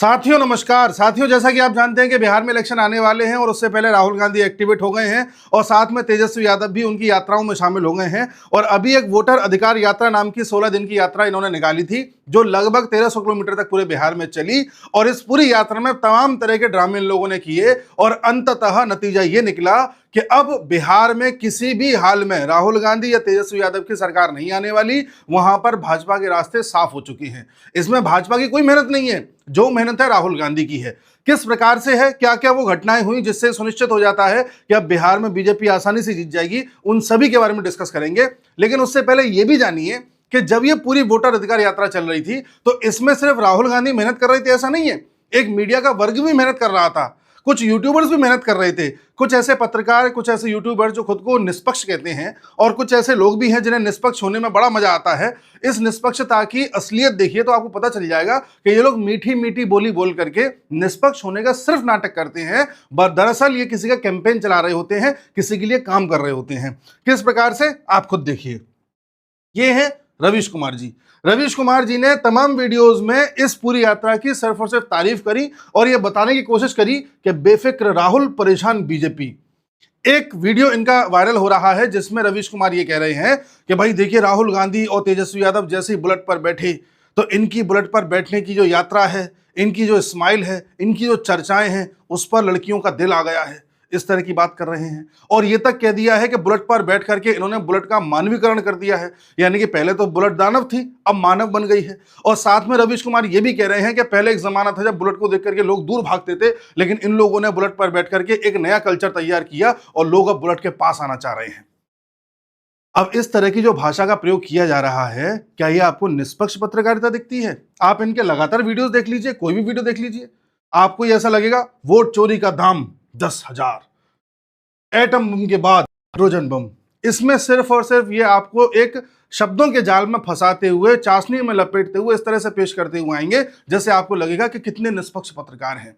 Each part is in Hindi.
साथियों नमस्कार। साथियों, जैसा कि आप जानते हैं कि बिहार में इलेक्शन आने वाले हैं और उससे पहले राहुल गांधी एक्टिवेट हो गए हैं और साथ में तेजस्वी यादव भी उनकी यात्राओं में शामिल हो गए हैं। और अभी एक वोटर अधिकार यात्रा नाम की 16 दिन की यात्रा इन्होंने निकाली थी, जो लगभग 1300 किलोमीटर तक पूरे बिहार में चली। और इस पूरी यात्रा में तमाम तरह के ड्रामे इन लोगों ने किए और अंततः नतीजा ये निकला कि अब बिहार में किसी भी हाल में राहुल गांधी या तेजस्वी यादव की सरकार नहीं आने वाली। वहां पर भाजपा के रास्ते साफ हो चुके हैं। इसमें भाजपा की कोई मेहनत नहीं है, जो मेहनत है राहुल गांधी की है। किस प्रकार से है, क्या क्या वो घटनाएं हुई जिससे सुनिश्चित हो जाता है कि अब बिहार में बीजेपी आसानी से जीत जाएगी, उन सभी के बारे में डिस्कस करेंगे। लेकिन उससे पहले यह भी जानिए कि जब ये पूरी वोटर अधिकार यात्रा चल रही थी तो इसमें सिर्फ राहुल गांधी मेहनत कर रहे थे ऐसा नहीं है, एक मीडिया का वर्ग भी मेहनत कर रहा था, कुछ यूट्यूबर्स भी मेहनत कर रहे थे, कुछ ऐसे पत्रकार, कुछ ऐसे यूट्यूबर जो खुद को निष्पक्ष कहते हैं, और कुछ ऐसे लोग भी हैं जिन्हें निष्पक्ष होने में बड़ा मजा आता है। इस निष्पक्षता की असलियत देखिए तो आपको पता चल जाएगा कि ये लोग मीठी मीठी बोली बोल करके निष्पक्ष होने का सिर्फ नाटक करते हैं। दरअसल ये किसी का कैंपेन चला रहे होते हैं, किसी के लिए काम कर रहे होते हैं। किस प्रकार से, आप खुद देखिए। ये है रवीश कुमार जी। रवीश कुमार जी ने तमाम वीडियोस में इस पूरी यात्रा की सिर्फ और सिर्फ तारीफ करी और यह बताने की कोशिश करी कि बेफिक्र राहुल, परेशान बीजेपी। एक वीडियो इनका वायरल हो रहा है जिसमें रवीश कुमार ये कह रहे हैं कि भाई देखिए, राहुल गांधी और तेजस्वी यादव जैसे ही बुलेट पर बैठे तो इनकी बुलेट पर बैठने की जो यात्रा है, इनकी जो स्माइल है, इनकी जो चर्चाएं हैं, उस पर लड़कियों का दिल आ गया है। इस तरह की बात कर रहे हैं और ये तक कह दिया है कि बुलेट पर बैठ करके इन्होंने बुलेट का मानवीकरण कर दिया है, यानी कि पहले तो बुलेट दानव थी, अब मानव बन गई है। और साथ में रवीश कुमार ये भी कह रहे हैं कि पहले एक जमाना था जब बुलेट को देख करके लोग दूर भागते थे, लेकिन इन लोगों ने बुलेट पर बैठ करके एक नया कल्चर तैयार किया और लोग अब बुलेट के पास आना चाह रहे हैं। अब इस तरह की जो भाषा का प्रयोग किया जा रहा है, क्या यह आपको निष्पक्ष पत्रकारिता दिखती है? आप इनके लगातार वीडियोस देख लीजिए, कोई भी वीडियो देख लीजिए, आपको ऐसा लगेगा वोट चोरी का दाम 10,000, एटम बम के बाद हाइड्रोजन बम। इसमें सिर्फ और सिर्फ ये आपको एक शब्दों के जाल में फंसाते हुए, चाशनी में लपेटते हुए इस तरह से पेश करते हुए आएंगे जैसे आपको लगेगा कि कितने निष्पक्ष पत्रकार हैं,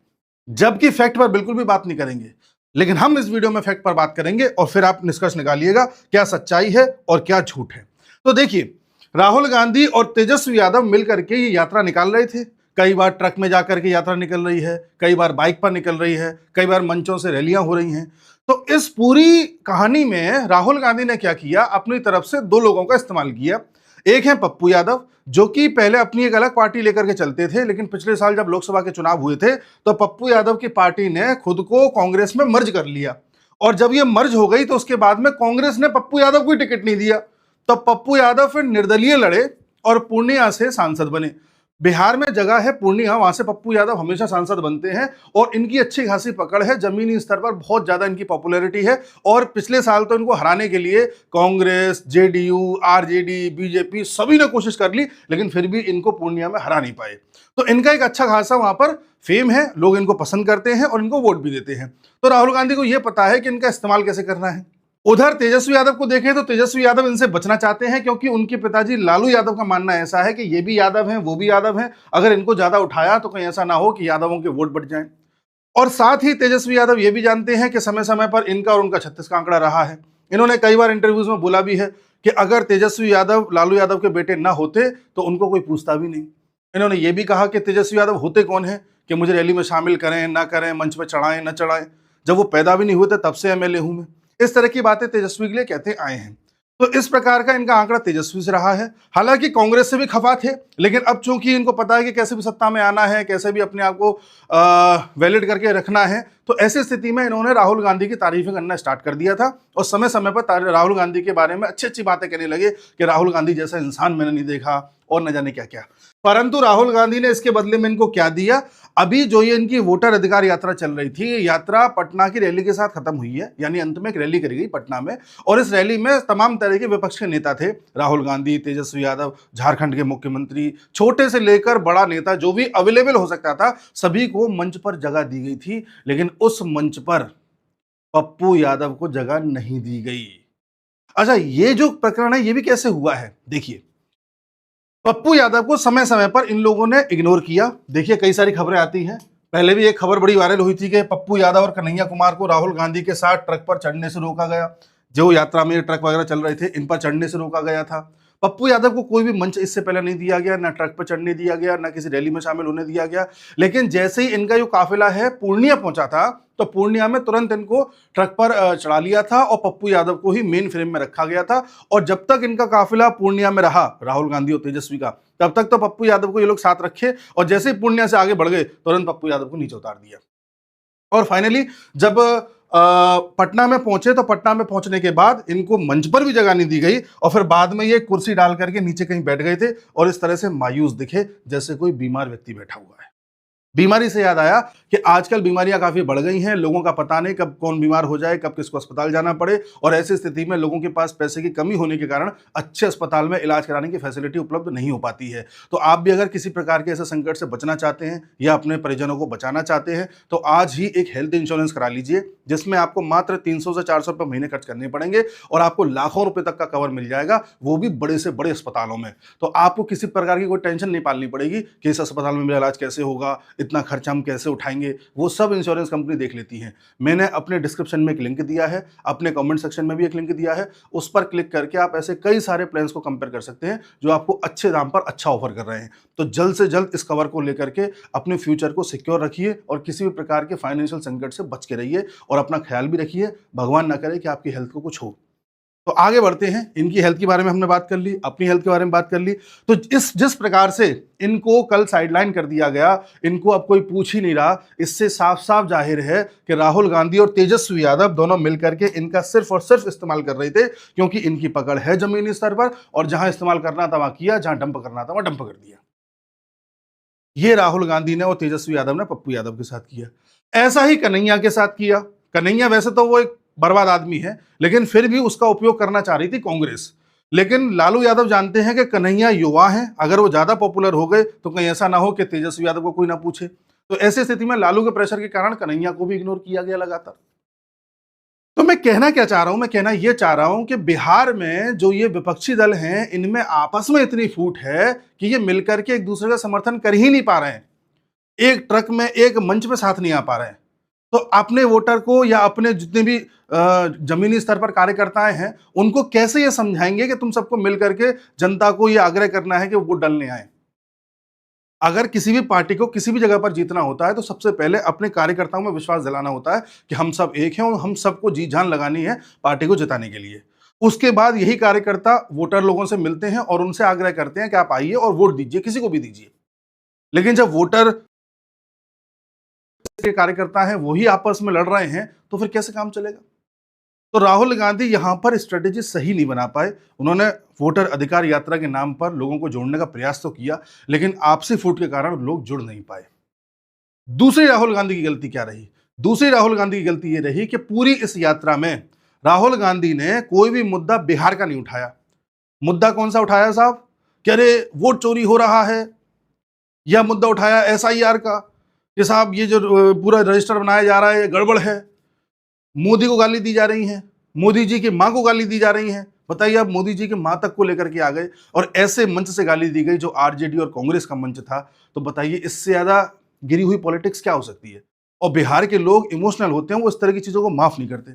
जबकि फैक्ट पर बिल्कुल भी बात नहीं करेंगे। लेकिन हम इस वीडियो में फैक्ट पर बात करेंगे और फिर आप निष्कर्ष निकालिएगा क्या सच्चाई है और क्या झूठ है। तो देखिए, राहुल गांधी और तेजस्वी यादव मिलकर के ये यात्रा निकाल रहे थे। कई बार ट्रक में जाकर के यात्रा निकल रही है, कई बार बाइक पर निकल रही है, कई बार मंचों से रैलियां हो रही हैं। तो इस पूरी कहानी में राहुल गांधी ने क्या किया, अपनी तरफ से दो लोगों का इस्तेमाल किया। एक है पप्पू यादव, जो कि पहले अपनी एक अलग पार्टी लेकर के चलते थे, लेकिन पिछले साल जब लोकसभा के चुनाव हुए थे तो पप्पू यादव की पार्टी ने खुद को कांग्रेस में मर्ज कर लिया। और जब ये मर्ज हो गई तो उसके बाद में कांग्रेस ने पप्पू यादव को टिकट नहीं दिया। तो पप्पू यादव फिर निर्दलीय लड़े और पूर्णिया से सांसद बने। बिहार में जगह है पूर्णिया, वहां से पप्पू यादव हमेशा सांसद बनते हैं और इनकी अच्छी खासी पकड़ है, जमीनी स्तर पर बहुत ज्यादा इनकी पॉपुलैरिटी है। और पिछले साल तो इनको हराने के लिए कांग्रेस, जेडीयू, आरजेडी, बीजेपी सभी ने कोशिश कर ली, लेकिन फिर भी इनको पूर्णिया में हरा नहीं पाए। तो इनका एक अच्छा खासा वहां पर फेम है, लोग इनको पसंद करते हैं और इनको वोट भी देते हैं। तो राहुल गांधी को यह पता है कि इनका इस्तेमाल कैसे करना है। उधर तेजस्वी यादव को देखें तो तेजस्वी यादव इनसे बचना चाहते हैं, क्योंकि उनके पिताजी लालू यादव का मानना ऐसा है कि ये भी यादव हैं, वो भी यादव हैं, अगर इनको ज्यादा उठाया तो कहीं ऐसा ना हो कि यादवों के वोट बढ़ जाएं। और साथ ही तेजस्वी यादव ये भी जानते हैं कि समय समय पर इनका और उनका 36 का आंकड़ा रहा है। इन्होंने कई बार इंटरव्यूज में बोला भी है कि अगर तेजस्वी यादव लालू यादव के बेटे ना होते तो उनको कोई पूछता भी नहीं। इन्होंने ये भी कहा कि तेजस्वी यादव होते कौन है कि मुझे रैली में शामिल करें ना करें, मंच पर चढ़ाएं ना चढ़ाएं, जब वो पैदा भी नहीं हुए थे तब से एमएलए हूं मैं। इस तरह की बातें तेजस्वी के लिए कहते आए हैं। तो इस प्रकार का इनका आंकड़ा तेजस्वी से रहा है। हालांकि कांग्रेस से भी खफा थे, लेकिन अब चूंकि इनको पता है कि कैसे भी सत्ता में आना है, कैसे भी अपने आप को वैलिड करके रखना है, तो ऐसी स्थिति में इन्होंने राहुल गांधी की तारीफें करना स्टार्ट कर दिया था और समय समय पर राहुल गांधी के बारे में अच्छी अच्छी बातें कहने लगे कि राहुल गांधी जैसा इंसान मैंने नहीं देखा और न जाने क्या क्या। परंतु राहुल गांधी ने इसके बदले में इनको क्या दिया? अभी जो ये इनकी वोटर अधिकार यात्रा चल रही थी, ये यात्रा पटना की रैली के साथ खत्म हुई है, यानी अंत में एक रैली करी गई पटना में और इस रैली में तमाम तरह के विपक्ष के नेता थे। राहुल गांधी, तेजस्वी यादव, झारखंड के मुख्यमंत्री, छोटे से लेकर बड़ा नेता जो भी अवेलेबल हो सकता था, सभी को मंच पर जगह दी गई थी। लेकिन उस मंच पर पप्पू यादव को जगह नहीं दी गई। अच्छा, ये जो प्रकरण है ये भी कैसे हुआ है, देखिए। पप्पू यादव को समय समय पर इन लोगों ने इग्नोर किया। देखिए, कई सारी खबरें आती हैं। पहले भी एक खबर बड़ी वायरल हुई थी कि पप्पू यादव और कन्हैया कुमार को राहुल गांधी के साथ ट्रक पर चढ़ने से रोका गया। जो यात्रा में ट्रक वगैरह चल रहे थे, इन पर चढ़ने से रोका गया था। पप्पू यादव को कोई भी मंच इससे पहले नहीं दिया गया, ना ट्रक पर चढ़ने दिया गया, ना किसी रैली में शामिल होने दिया गया। लेकिन जैसे ही इनका जो काफिला है पूर्णिया पहुंचा था, तो पूर्णिया में तुरंत इनको ट्रक पर चढ़ा लिया था और पप्पू यादव को ही मेन फ्रेम में रखा गया था। और जब तक इनका काफिला पूर्णिया में रहा, राहुल गांधी और तेजस्वी का, तब तक तो पप्पू यादव को ये लोग साथ रखे, और जैसे ही पूर्णिया से आगे बढ़ गए तुरंत पप्पू यादव को नीचे उतार दिया। और फाइनली जब पटना में पहुंचे, तो पटना में पहुंचने के बाद इनको मंच पर भी जगह नहीं दी गई, और फिर बाद में ये कुर्सी डाल करके नीचे कहीं बैठ गए थे और इस तरह से मायूस दिखे जैसे कोई बीमार व्यक्ति बैठा हुआ है। बीमारी से याद आया कि आजकल बीमारियां काफी बढ़ गई हैं, लोगों का पता नहीं कब कौन बीमार हो जाए, कब किसको अस्पताल जाना पड़े, और ऐसी स्थिति में लोगों के पास पैसे की कमी होने के कारण अच्छे अस्पताल में इलाज कराने की फैसिलिटी उपलब्ध नहीं हो पाती है। तो आप भी अगर किसी प्रकार के ऐसे संकट से बचना चाहते हैं या अपने परिजनों को बचाना चाहते हैं, तो आज ही एक हेल्थ इंश्योरेंस करा लीजिए, जिसमें आपको मात्र 300 से 400 रुपये महीने खर्च करने पड़ेंगे और आपको लाखों रुपए तक का कवर मिल जाएगा, वो भी बड़े से बड़े अस्पतालों में। तो आपको किसी प्रकार की कोई टेंशन नहीं पालनी पड़ेगी कि इस अस्पताल में मेरा इलाज कैसे होगा, इतना खर्च हम कैसे उठाएंगे, वो सब इंश्योरेंस कंपनी देख लेती है। मैंने अपने डिस्क्रिप्शन में एक लिंक दिया है, अपने कमेंट सेक्शन में भी एक लिंक दिया है, उस पर क्लिक करके आप ऐसे कई सारे प्लान्स को कंपेयर कर सकते हैं जो आपको अच्छे दाम पर अच्छा ऑफर कर रहे हैं। तो जल्द से जल्द इस कवर को लेकर के अपने फ्यूचर को सिक्योर रखिए और किसी भी प्रकार के फाइनेंशियल संकट से बच के रहिए, और अपना ख्याल भी रखिए, भगवान ना करे कि आपकी हेल्थ को कुछ हो। तो आगे बढ़ते हैं। इनकी हेल्थ के बारे में हमने बात कर ली, अपनी हेल्थ के बारे में बात कर ली। तो जिस प्रकार से इनको कल साइडलाइन कर दिया गया, इनको अब कोई पूछ ही नहीं रहा, इससे साफ साफ जाहिर है कि राहुल गांधी और तेजस्वी यादव दोनों मिलकर के इनका सिर्फ और सिर्फ इस्तेमाल कर रहे थे, क्योंकि इनकी पकड़ है जमीनी स्तर पर, और जहां इस्तेमाल करना था वहां किया, जहां डंप करना था वहां डंप कर दिया। ये राहुल गांधी ने और तेजस्वी यादव ने पप्पू यादव के साथ किया। ऐसा ही कन्हैया के साथ किया। कन्हैया वैसे तो वो एक बर्बाद आदमी है, लेकिन फिर भी उसका उपयोग करना चाह रही थी कांग्रेस। लेकिन लालू यादव जानते हैं कि कन्हैया युवा हैं, अगर वो ज्यादा पॉपुलर हो गए तो कहीं ऐसा ना हो कि तेजस्वी यादव को कोई ना पूछे। तो ऐसी स्थिति में लालू के प्रेशर के कारण कन्हैया को भी इग्नोर किया गया लगातार। तो मैं कहना क्या चाह रहा हूं, मैं कहना यह चाह रहा हूं कि बिहार में जो ये विपक्षी दल हैं, इनमें आपस में इतनी फूट है कि ये मिलकर के एक दूसरे का समर्थन कर ही नहीं पा रहे हैं, एक ट्रक में एक मंच पे साथ नहीं आ पा रहे हैं। तो अपने वोटर को या अपने जितने भी जमीनी स्तर पर कार्यकर्ताएं हैं, उनको कैसे ये समझाएंगे कि तुम सबको मिलकर के जनता को ये आग्रह करना है कि वोट डालने आए। अगर किसी भी पार्टी को किसी भी जगह पर जीतना होता है, तो सबसे पहले अपने कार्यकर्ताओं में विश्वास दिलाना होता है कि हम सब एक हैं और हम सबको जी जान लगानी है पार्टी को जिताने के लिए। उसके बाद यही कार्यकर्ता वोटर लोगों से मिलते हैं और उनसे आग्रह करते हैं कि आप आइए और वोट दीजिए, किसी को भी दीजिए। लेकिन जब वोटर के कार्यकर्ता हैं वही आपस में लड़ रहे हैं, तो फिर कैसे काम चलेगा। तो राहुल गांधी यहां पर स्ट्रेटेजी सही नहीं बना पाए। उन्होंने वोटर अधिकार यात्रा के नाम पर लोगों को जोड़ने का प्रयास तो किया, लेकिन आपसी फूट के कारण लोग जुड़ नहीं पाए। दूसरी राहुल गांधी की गलती क्या रही? दूसरी राहुल गांधी की गलती यह रही कि पूरी इस यात्रा में राहुल गांधी ने कोई भी मुद्दा बिहार का नहीं उठाया। मुद्दा कौन सा उठाया साहब? कि अरे वोट चोरी हो रहा है, या मुद्दा उठाया एसआईआर का कि साहब ये जो पूरा रजिस्टर बनाया जा रहा है ये गड़बड़ है। मोदी को गाली दी जा रही है, मोदी जी की मां को गाली दी जा रही है। बताइए, आप मोदी जी की मां तक को लेकर के आ गए और ऐसे मंच से गाली दी गई जो आरजेडी और कांग्रेस का मंच था। तो बताइए, इससे ज्यादा गिरी हुई पॉलिटिक्स क्या हो सकती है? और बिहार के लोग इमोशनल होते हैं, वो इस तरह की चीजों को माफ नहीं करते।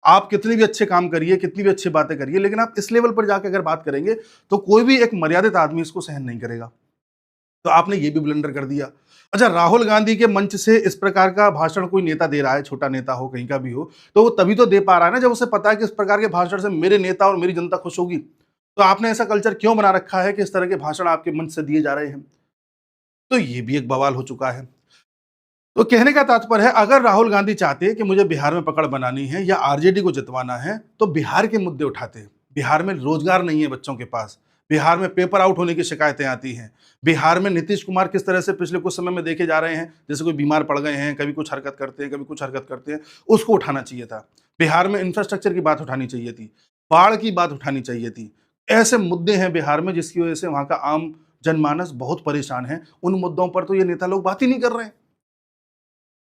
आप कितनी भी अच्छे काम करिए, कितनी भी अच्छी बातें करिए, लेकिन आप इस लेवल पर जाकर अगर बात करेंगे तो कोई भी एक मर्यादित आदमी इसको सहन नहीं करेगा। तो आपने ये भी ब्लंडर कर दिया। अच्छा, राहुल गांधी के मंच से इस प्रकार का भाषण कोई नेता दे रहा है, छोटा नेता हो कहीं का भी हो, तो वो तभी तो दे पा रहा है ना जब उसे पता है कि इस प्रकार के भाषण से मेरे नेता और मेरी जनता खुश होगी। तो आपने ऐसा कल्चर क्यों बना रखा है कि इस तरह के भाषण आपके मंच से दिए जा रहे हैं? तो ये भी एक बवाल हो चुका है। तो कहने का तात्पर्य है, अगर राहुल गांधी चाहते कि मुझे बिहार में पकड़ बनानी है या आरजेडी को जितवाना है, तो बिहार के मुद्दे उठाते। बिहार में रोजगार नहीं है बच्चों के पास, बिहार में पेपर आउट होने की शिकायतें आती हैं, बिहार में नीतीश कुमार किस तरह से पिछले कुछ समय में देखे जा रहे हैं, जैसे कोई बीमार पड़ गए हैं, कभी कुछ हरकत करते हैं, कभी कुछ हरकत करते हैं, उसको उठाना चाहिए था। बिहार में इंफ्रास्ट्रक्चर की बात उठानी चाहिए थी, बाढ़ की बात उठानी चाहिए थी। ऐसे मुद्दे हैं बिहार में जिसकी वजह से वहां का आम जनमानस बहुत परेशान है। उन मुद्दों पर तो ये नेता लोग बात ही नहीं कर रहे हैं।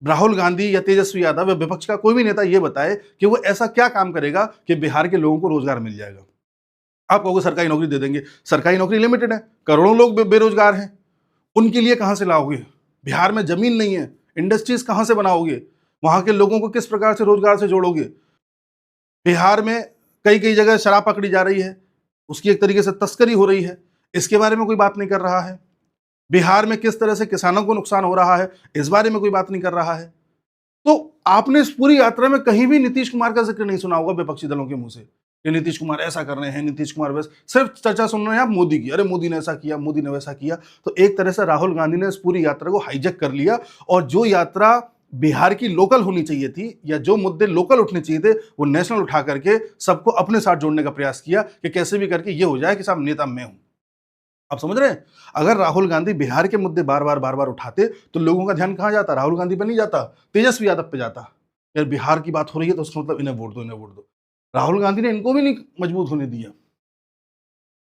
राहुल गांधी या तेजस्वी यादव या विपक्ष का कोई भी नेता ये बताए कि वो ऐसा क्या काम करेगा कि बिहार के लोगों को रोजगार मिल जाएगा। आप कहोगे सरकारी नौकरी दे देंगे, सरकारी नौकरी लिमिटेड है, करोड़ों लोग बेरोजगार हैं, उनके लिए कहां से लाओगे? बिहार में जमीन नहीं है, इंडस्ट्रीज कहां से बनाओगे? वहां के लोगों को किस प्रकार से रोजगार से जोड़ोगे? बिहार में कई कई जगह शराब पकड़ी जा रही है, उसकी एक तरीके से तस्करी हो रही है, इसके बारे में कोई बात नहीं कर रहा है। बिहार में किस तरह से किसानों को नुकसान हो रहा है, इस बारे में कोई बात नहीं कर रहा है। तो आपने इस पूरी यात्रा में कहीं भी नीतीश कुमार का जिक्र नहीं सुना होगा विपक्षी दलों के मुंह से कि नीतीश कुमार ऐसा कर रहे हैं, नीतीश कुमार वैसा। सिर्फ चर्चा सुन रहे हैं आप मोदी की, अरे मोदी ने ऐसा किया, मोदी ने वैसा किया। तो एक तरह से राहुल गांधी ने इस पूरी यात्रा को हाईजैक कर लिया, और जो यात्रा बिहार की लोकल होनी चाहिए थी, या जो मुद्दे लोकल उठने चाहिए थे, वो नेशनल उठा करके सबको अपने साथ जोड़ने का प्रयास किया कि कैसे भी करके ये हो जाए कि साहब नेता मैं हूं। आप समझ रहे हैं? अगर राहुल गांधी बिहार के मुद्दे बार बार उठाते तो लोगों का ध्यान कहां जाता? राहुल गांधी पे नहीं जाता, तेजस्वी यादव पे जाता। यार बिहार की बात हो रही है तो उसका मतलब इन्हें वोट दो, इन्हें वोट दो। राहुल गांधी ने इनको भी नहीं मजबूत होने दिया।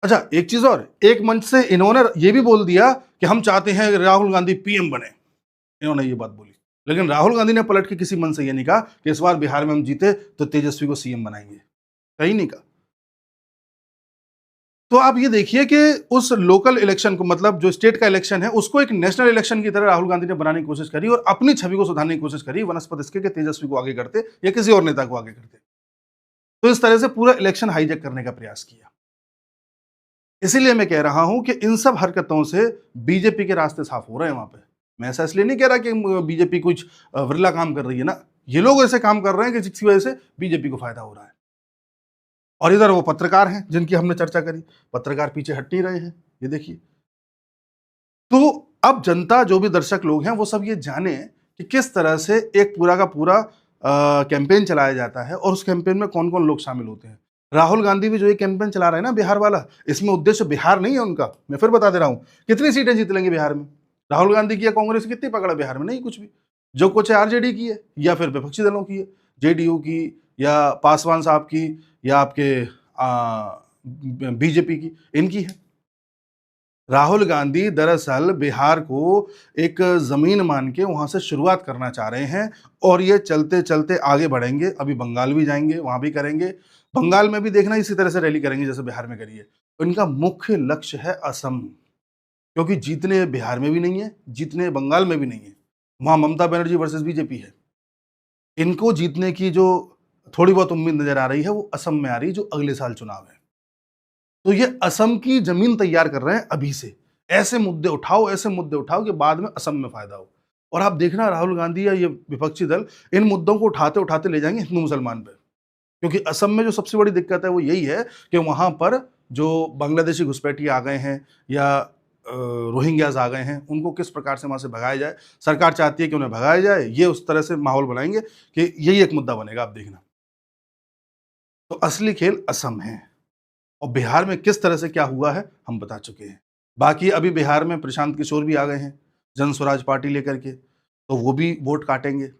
अच्छा, एक चीज और, एक मंच से इन्होंने ये भी बोल दिया कि हम चाहते हैं राहुल गांधी पीएम बने, इन्होंने ये बात बोली। लेकिन राहुल गांधी ने पलट के किसी मंच से ये नहीं कहा कि इस बार बिहार में हम जीते तो तेजस्वी को सीएम बनाएंगे, कहीं नहीं कहा। तो आप ये देखिए कि उस लोकल इलेक्शन को, मतलब जो स्टेट का इलेक्शन है, उसको एक नेशनल इलेक्शन की तरह राहुल गांधी ने बनाने की कोशिश करी और अपनी छवि को सुधारने की कोशिश करी, वनस्पत इसके कि तेजस्वी को आगे करते या किसी और नेता को आगे करते। तो इस तरह से पूरा इलेक्शन हाईजैक करने का प्रयास किया। इसीलिए मैं कह रहा हूं कि इन सब हरकतों से बीजेपी के रास्ते साफ हो रहे हैं वहां पे। मैं ऐसा इसलिए नहीं कह रहा कि बीजेपी कुछ विरला काम कर रही है ना, ये लोग ऐसे काम कर रहे हैं कि जिसकी वजह से बीजेपी को फायदा हो रहा है। और इधर वो पत्रकार हैं जिनकी हमने चर्चा करी, पत्रकार पीछे हट नहीं रहे हैं, ये देखिए। तो अब जनता, जो भी दर्शक लोग हैं, वो सब ये जाने कि किस तरह से एक पूरा का पूरा कैंपेन चलाया जाता है और उस कैंपेन में कौन कौन लोग शामिल होते हैं। राहुल गांधी भी जो ये कैंपेन चला रहे हैं ना बिहार वाला, इसमें उद्देश्य बिहार नहीं है उनका। मैं फिर बता दे रहा हूं, कितनी सीटें जीत लेंगे बिहार में? राहुल गांधी की या कांग्रेस की कितनी पकड़ है बिहार में? नहीं, कुछ भी। जो कुछ है आरजेडी की है या फिर विपक्षी दलों की है, जेडीयू की या पासवान साहब की या आपके बीजेपी की, इनकी है। राहुल गांधी दरअसल बिहार को एक जमीन मान के वहां से शुरुआत करना चाह रहे हैं और ये चलते चलते आगे बढ़ेंगे। अभी बंगाल भी जाएंगे, वहां भी करेंगे। बंगाल में भी देखना इसी तरह से रैली करेंगे जैसे बिहार में करिए। इनका मुख्य लक्ष्य है असम, क्योंकि जीतने बिहार में भी नहीं है, जीतने बंगाल में भी नहीं है। वहां ममता बनर्जी वर्सेस बीजेपी है। इनको जीतने की जो थोड़ी बहुत उम्मीद नजर आ रही है वो असम में आ रही है, जो अगले साल चुनाव है। तो ये असम की जमीन तैयार कर रहे हैं अभी से। ऐसे मुद्दे उठाओ, ऐसे मुद्दे उठाओ कि बाद में असम में फायदा हो। और आप देखना राहुल गांधी या ये विपक्षी दल इन मुद्दों को उठाते उठाते ले जाएंगे हिंदू मुसलमान पे। क्योंकि असम में जो सबसे बड़ी दिक्कत है वो यही है कि वहां पर जो बांग्लादेशी घुसपैठिए आ गए हैं या रोहिंग्याज आ गए हैं, उनको किस प्रकार से वहां से भगाया जाए। सरकार चाहती है कि उन्हें भगाया जाए, ये उस तरह से माहौल बनाएंगे कि यही एक मुद्दा बनेगा, आप देखना। तो असली खेल असम है। और बिहार में किस तरह से क्या हुआ है हम बता चुके हैं। बाकी अभी बिहार में प्रशांत किशोर भी आ गए हैं जन स्वराज पार्टी लेकर के, तो वो भी वोट काटेंगे।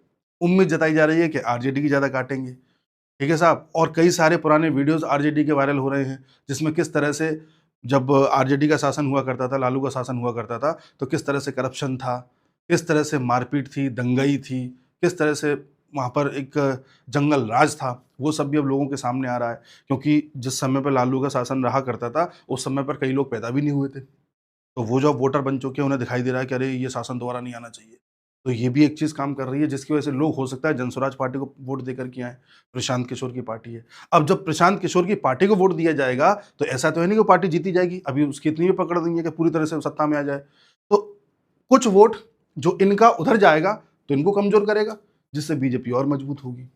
उम्मीद जताई जा रही है कि आरजेडी की ज़्यादा काटेंगे। ठीक है साहब। और कई सारे पुराने वीडियोस आरजेडी के वायरल हो रहे हैं, जिसमें किस तरह से जब आरजेडी का शासन हुआ करता था, लालू का शासन हुआ करता था, तो किस तरह से करप्शन था, किस तरह से मारपीट थी, दंगई थी, किस तरह से वहाँ पर एक जंगल राज था। वो सब भी अब लोगों के सामने आ रहा है, क्योंकि जिस समय पर लालू का शासन रहा करता था उस समय पर कई लोग पैदा भी नहीं हुए थे। तो वो जो वोटर बन चुके हैं उन्हें दिखाई दे रहा है कि अरे ये शासन दोबारा नहीं आना चाहिए। तो ये भी एक चीज़ काम कर रही है, जिसकी वजह से लोग हो सकता है जनस्वराज पार्टी को वोट देकर के आए। प्रशांत किशोर की पार्टी है। अब जब प्रशांत किशोर की पार्टी को वोट दिया जाएगा तो ऐसा तो है नहीं कि पार्टी जीती जाएगी, अभी उसकी इतनी भी पकड़ नहीं है कि पूरी तरह से सत्ता में आ जाए। तो कुछ वोट जो इनका उधर जाएगा तो इनको कमजोर करेगा, जिससे बीजेपी और मजबूत होगी।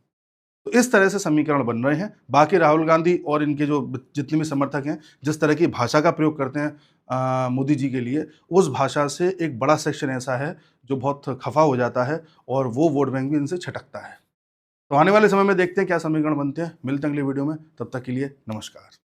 तो इस तरह से समीकरण बन रहे हैं। बाकी राहुल गांधी और इनके जो जितने भी समर्थक हैं, जिस तरह की भाषा का प्रयोग करते हैं मोदी जी के लिए, उस भाषा से एक बड़ा सेक्शन ऐसा है जो बहुत खफा हो जाता है और वो वोट बैंक भी इनसे छटकता है। तो आने वाले समय में देखते हैं क्या समीकरण बनते हैं। मिलते हैं अगले वीडियो में, तब तक के लिए नमस्कार।